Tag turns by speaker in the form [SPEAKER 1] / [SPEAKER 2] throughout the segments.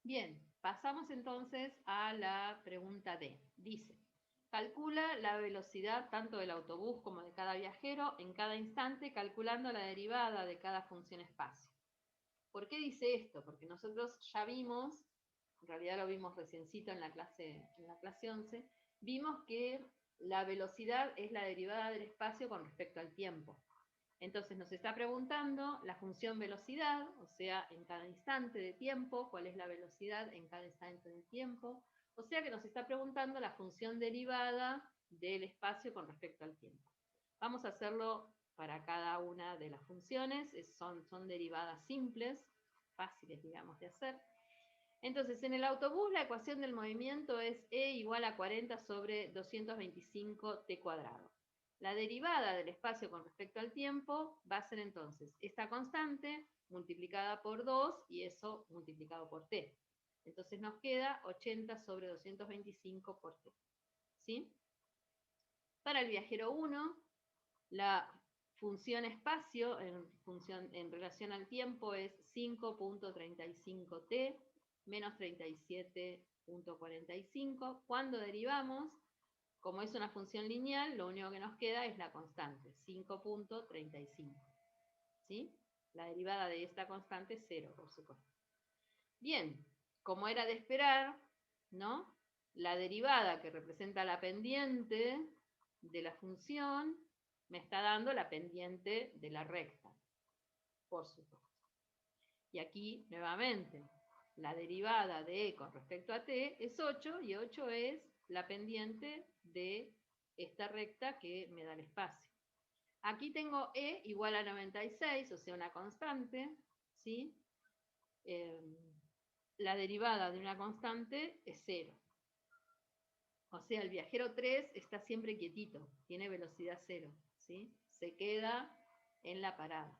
[SPEAKER 1] Bien, pasamos entonces a la pregunta D. Dice, calcula la velocidad tanto del autobús como de cada viajero en cada instante, calculando la derivada de cada función espacio. ¿Por qué dice esto? Porque nosotros ya vimos, en realidad lo vimos reciencito en la clase 11, vimos que la velocidad es la derivada del espacio con respecto al tiempo. Entonces nos está preguntando la función velocidad, o sea, en cada instante de tiempo, cuál es la velocidad en cada instante de tiempo. O sea que nos está preguntando la función derivada del espacio con respecto al tiempo. Vamos a hacerlo para cada una de las funciones, son derivadas simples, fáciles, digamos, de hacer. Entonces, en el autobús la ecuación del movimiento es E igual a 40 sobre 225t cuadrado. La derivada del espacio con respecto al tiempo va a ser entonces esta constante multiplicada por 2 y eso multiplicado por t. Entonces nos queda 80 sobre 225 por t. ¿Sí? Para el viajero 1, la función espacio en relación al tiempo es 5.35t menos 37.45. Cuando derivamos, como es una función lineal, lo único que nos queda es la constante, 5.35. ¿Sí? La derivada de esta constante es 0, por supuesto. Bien, como era de esperar, ¿no? La derivada que representa la pendiente de la función me está dando la pendiente de la recta, por supuesto. Y aquí, nuevamente, la derivada de e con respecto a t es 8, y 8 es la pendiente de esta recta que me da el espacio. Aquí tengo e igual a 96, o sea, una constante, ¿sí? La derivada de una constante es 0. O sea, el viajero 3 está siempre quietito, tiene velocidad 0, ¿sí? Se queda en la parada.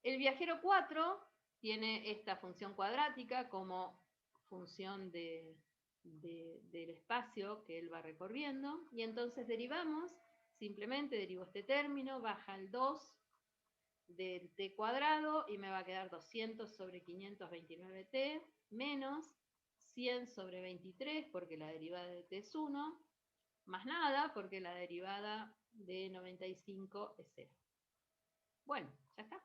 [SPEAKER 1] El viajero 4 tiene esta función cuadrática como función del espacio que él va recorriendo, y entonces derivamos, simplemente derivo este término, baja el 2 del t cuadrado y me va a quedar 200 sobre 529t menos 100 sobre 23 porque la derivada de t es 1, más nada porque la derivada de 95 es 0. Bueno, ya está.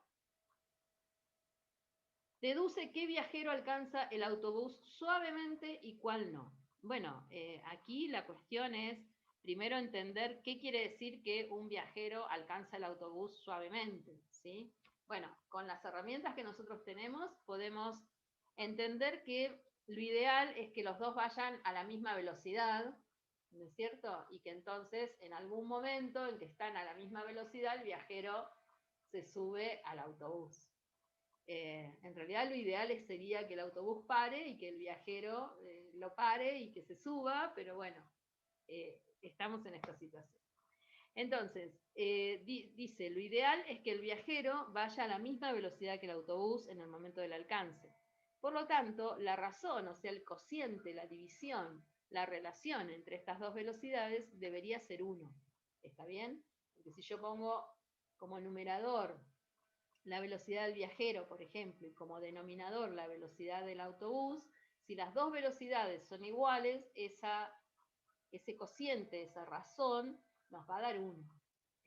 [SPEAKER 1] Deduce qué viajero alcanza el autobús suavemente y cuál no. Bueno, aquí la cuestión es primero entender qué quiere decir que un viajero alcanza el autobús suavemente, ¿sí? Bueno, con las herramientas que nosotros tenemos podemos entender que lo ideal es que los dos vayan a la misma velocidad, ¿no es cierto? Y que entonces en algún momento en que están a la misma velocidad el viajero se sube al autobús. En realidad lo ideal sería que el autobús pare y que el viajero lo pare y que se suba, pero bueno, estamos en esta situación. Entonces, dice, lo ideal es que el viajero vaya a la misma velocidad que el autobús en el momento del alcance. Por lo tanto, la razón, o sea, el cociente, la división, la relación entre estas dos velocidades debería ser 1. ¿Está bien? Porque si yo pongo como numerador la velocidad del viajero, por ejemplo, y como denominador la velocidad del autobús, si las dos velocidades son iguales, ese cociente, esa razón, nos va a dar 1.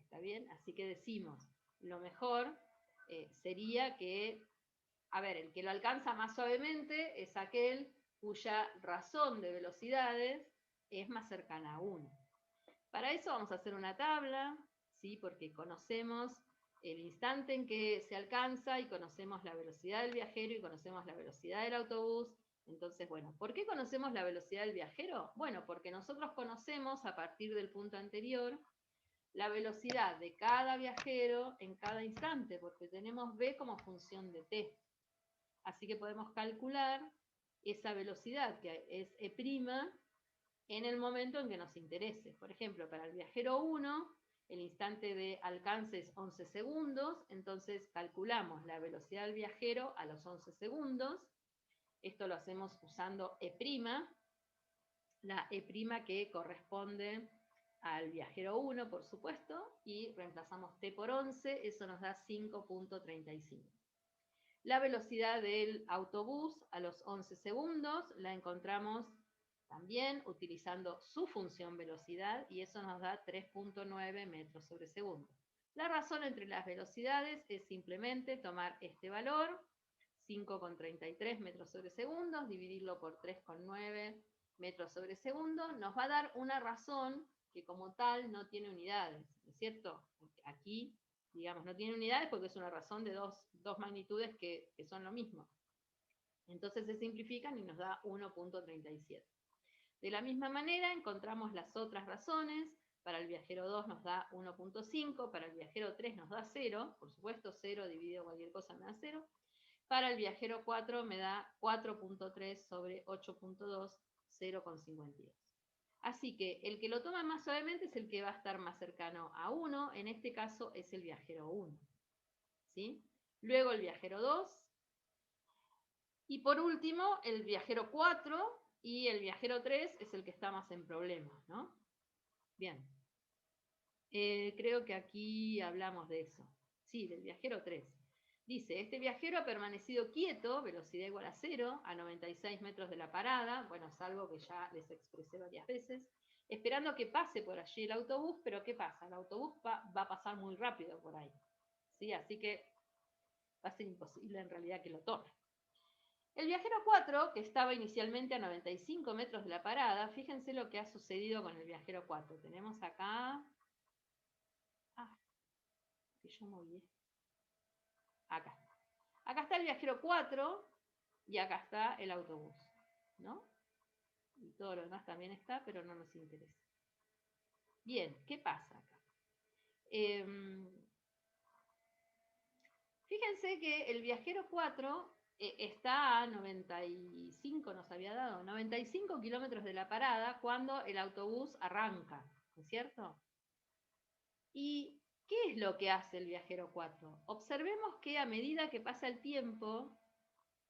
[SPEAKER 1] ¿Está bien? Así que decimos, lo mejor sería que, a ver, el que lo alcanza más suavemente es aquel cuya razón de velocidades es más cercana a 1. Para eso vamos a hacer una tabla, ¿sí? Porque conocemos el instante en que se alcanza y conocemos la velocidad del viajero y conocemos la velocidad del autobús. Entonces, bueno, ¿por qué conocemos la velocidad del viajero? Bueno, porque nosotros conocemos a partir del punto anterior la velocidad de cada viajero en cada instante, porque tenemos v como función de t. Así que podemos calcular esa velocidad, que es e' en el momento en que nos interese. Por ejemplo, para el viajero 1, el instante de alcance es 11 segundos, entonces calculamos la velocidad del viajero a los 11 segundos. Esto lo hacemos usando E', la E' que corresponde al viajero 1, por supuesto, y reemplazamos T por 11, eso nos da 5.35. La velocidad del autobús a los 11 segundos la encontramos también utilizando su función velocidad y eso nos da 3.9 metros sobre segundo. La razón entre las velocidades es simplemente tomar este valor, 5,33 metros sobre segundo, dividirlo por 3,9 metros sobre segundo, nos va a dar una razón que como tal no tiene unidades, ¿no es cierto? Aquí, digamos, no tiene unidades porque es una razón de dos magnitudes que son lo mismo. Entonces se simplifican y nos da 1.37. De la misma manera encontramos las otras razones. Para el viajero 2 nos da 1.5, para el viajero 3 nos da 0, por supuesto 0 dividido cualquier cosa me da 0. Para el viajero 4 me da 4.3 sobre 8.2, 0,52. Así que el que lo toma más suavemente es el que va a estar más cercano a 1, en este caso es el viajero 1. ¿Sí? Luego el viajero 2. Y por último, el viajero 4 y el viajero 3 es el que está más en problemas, ¿no? Bien. Creo que aquí hablamos de eso. Sí, del viajero 3. Dice, este viajero ha permanecido quieto, velocidad igual a 0, a 96 metros de la parada, bueno, es algo que ya les expresé varias veces, esperando que pase por allí el autobús, pero ¿qué pasa? El autobús va a pasar muy rápido por ahí, ¿sí? Así que va a ser imposible en realidad que lo tome. El viajero 4, que estaba inicialmente a 95 metros de la parada, fíjense lo que ha sucedido con el viajero 4. Tenemos acá... que yo moví. Acá. Acá está el viajero 4 y acá está el autobús, ¿no? Y todo lo demás también está, pero no nos interesa. Bien, ¿qué pasa acá? Fíjense que el viajero 4 está a 95, nos había dado, 95 kilómetros de la parada cuando el autobús arranca, ¿no es cierto? ¿Y qué es lo que hace el viajero 4? Observemos que a medida que pasa el tiempo,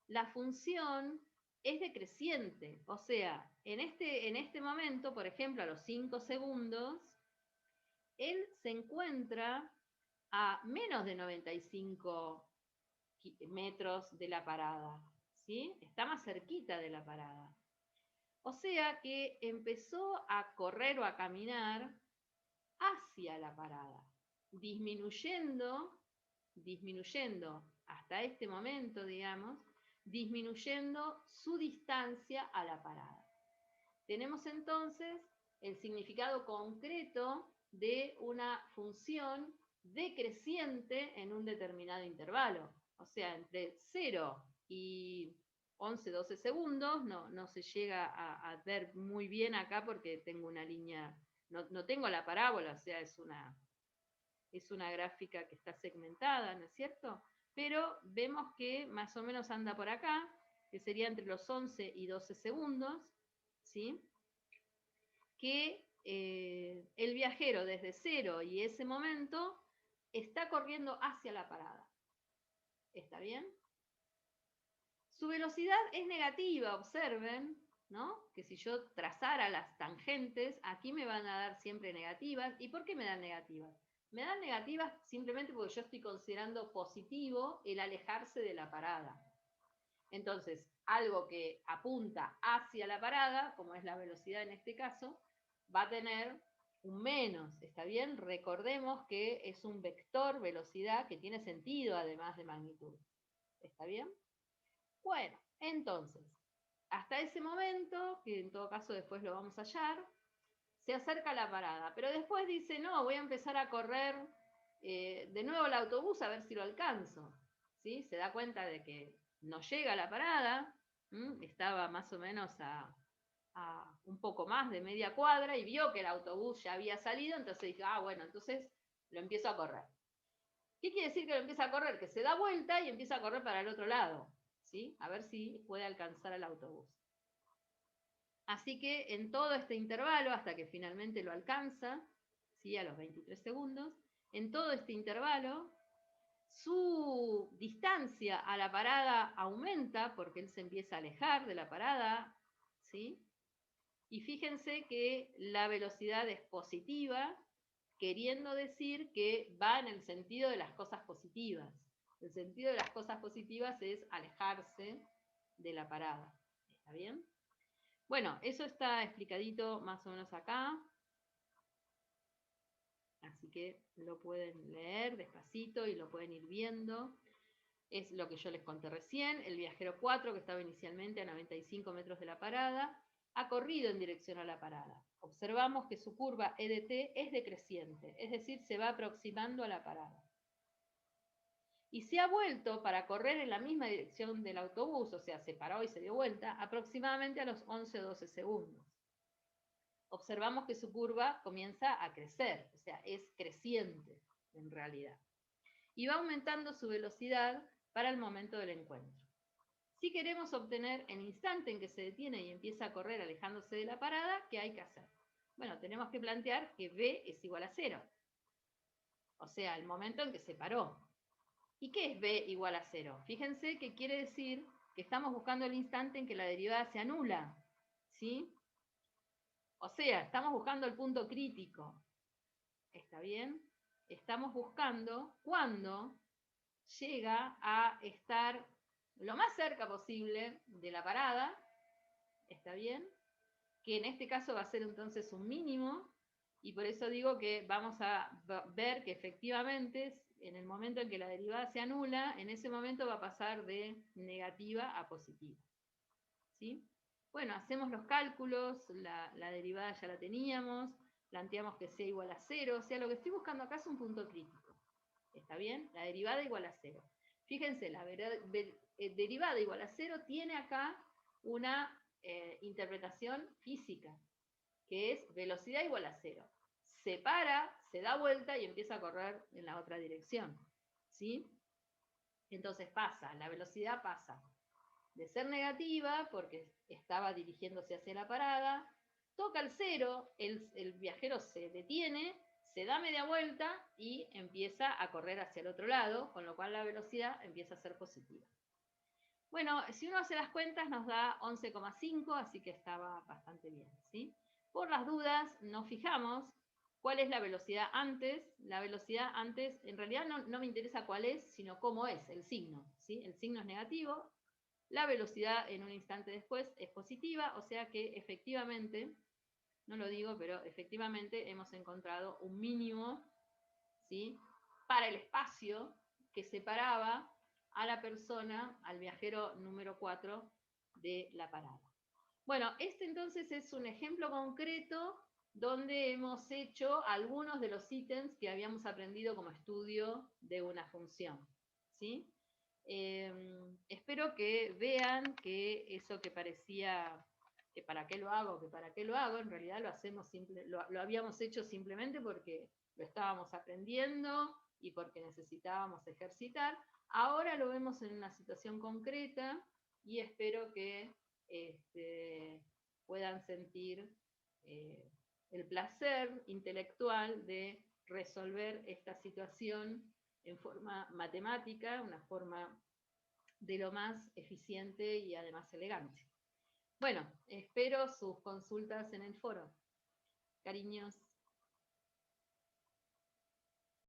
[SPEAKER 1] la función es decreciente. O sea, en este momento, por ejemplo, a los 5 segundos, él se encuentra a menos de 95 metros de la parada, ¿sí? Está más cerquita de la parada. O sea que empezó a correr o a caminar hacia la parada, disminuyendo hasta este momento, digamos, disminuyendo su distancia a la parada. Tenemos entonces el significado concreto de una función decreciente en un determinado intervalo. O sea, entre 0 y 11, 12 segundos, no se llega a ver muy bien acá porque tengo una línea, no tengo la parábola, o sea, es una gráfica que está segmentada, ¿no es cierto? Pero vemos que más o menos anda por acá, que sería entre los 11 y 12 segundos, ¿sí? Que el viajero desde 0 y ese momento está corriendo hacia la parada. ¿Está bien? Su velocidad es negativa, observen, ¿no? Que si yo trazara las tangentes, aquí me van a dar siempre negativas. ¿Y por qué me dan negativas? Me dan negativas simplemente porque yo estoy considerando positivo el alejarse de la parada. Entonces, algo que apunta hacia la parada, como es la velocidad en este caso, va a tener un menos, ¿está bien? Recordemos que es un vector velocidad que tiene sentido además de magnitud. ¿Está bien? Bueno, entonces, hasta ese momento, que en todo caso después lo vamos a hallar, se acerca a la parada, pero después dice, no, voy a empezar a correr de nuevo el autobús a ver si lo alcanzo. ¿Sí? Se da cuenta de que no llega a la parada, estaba más o menos a un poco más de media cuadra y vio que el autobús ya había salido, entonces dijo, bueno, entonces lo empiezo a correr. ¿Qué quiere decir que lo empieza a correr? Que se da vuelta y empieza a correr para el otro lado, ¿sí? A ver si puede alcanzar al autobús. Así que en todo este intervalo, hasta que finalmente lo alcanza, ¿sí? A los 23 segundos, en todo este intervalo, su distancia a la parada aumenta porque él se empieza a alejar de la parada, ¿sí? Y fíjense que la velocidad es positiva, queriendo decir que va en el sentido de las cosas positivas. El sentido de las cosas positivas es alejarse de la parada. ¿Está bien? Bueno, eso está explicadito más o menos acá. Así que lo pueden leer despacito y lo pueden ir viendo. Es lo que yo les conté recién. El viajero 4, que estaba inicialmente a 95 metros de la parada, ha corrido en dirección a la parada. Observamos que su curva EDT es decreciente, es decir, se va aproximando a la parada. Y se ha vuelto para correr en la misma dirección del autobús, o sea, se paró y se dio vuelta, aproximadamente a los 11-12 segundos. Observamos que su curva comienza a crecer, o sea, es creciente en realidad. Y va aumentando su velocidad para el momento del encuentro. Si queremos obtener el instante en que se detiene y empieza a correr alejándose de la parada, ¿qué hay que hacer? Bueno, tenemos que plantear que v es igual a 0. O sea, el momento en que se paró. ¿Y qué es v igual a 0? Fíjense que quiere decir que estamos buscando el instante en que la derivada se anula. ¿Sí? O sea, estamos buscando el punto crítico. ¿Está bien? Estamos buscando cuándo llega a estar lo más cerca posible de la parada, ¿está bien? Que en este caso va a ser entonces un mínimo, y por eso digo que vamos a ver que efectivamente en el momento en que la derivada se anula, en ese momento va a pasar de negativa a positiva. ¿Sí? Bueno, hacemos los cálculos, la derivada ya la teníamos, planteamos que sea igual a 0, o sea, lo que estoy buscando acá es un punto crítico. ¿Está bien? La derivada igual a 0. Fíjense, la derivada igual a 0 tiene acá una interpretación física, que es velocidad igual a 0. Se para, se da vuelta y empieza a correr en la otra dirección. ¿Sí? Entonces pasa, la velocidad pasa de ser negativa, porque estaba dirigiéndose hacia la parada, toca el 0, el viajero se detiene, se da media vuelta y empieza a correr hacia el otro lado, con lo cual la velocidad empieza a ser positiva. Bueno, si uno hace las cuentas nos da 11,5, así que estaba bastante bien, ¿sí? Por las dudas nos fijamos cuál es la velocidad antes. La velocidad antes, en realidad no me interesa cuál es, sino cómo es el signo, ¿sí? El signo es negativo, la velocidad en un instante después es positiva, o sea que efectivamente, no lo digo, pero efectivamente hemos encontrado un mínimo, ¿sí?, para el espacio que separaba a la persona, al viajero número 4 de la parada. Bueno, este entonces es un ejemplo concreto donde hemos hecho algunos de los ítems que habíamos aprendido como estudio de una función, ¿sí? Espero que vean que eso que parecía que para qué lo hago, en realidad lo habíamos hecho simplemente porque lo estábamos aprendiendo y porque necesitábamos ejercitar. Ahora lo vemos en una situación concreta y espero que puedan sentir el placer intelectual de resolver esta situación en forma matemática, una forma de lo más eficiente y además elegante. Bueno, espero sus consultas en el foro. Cariños.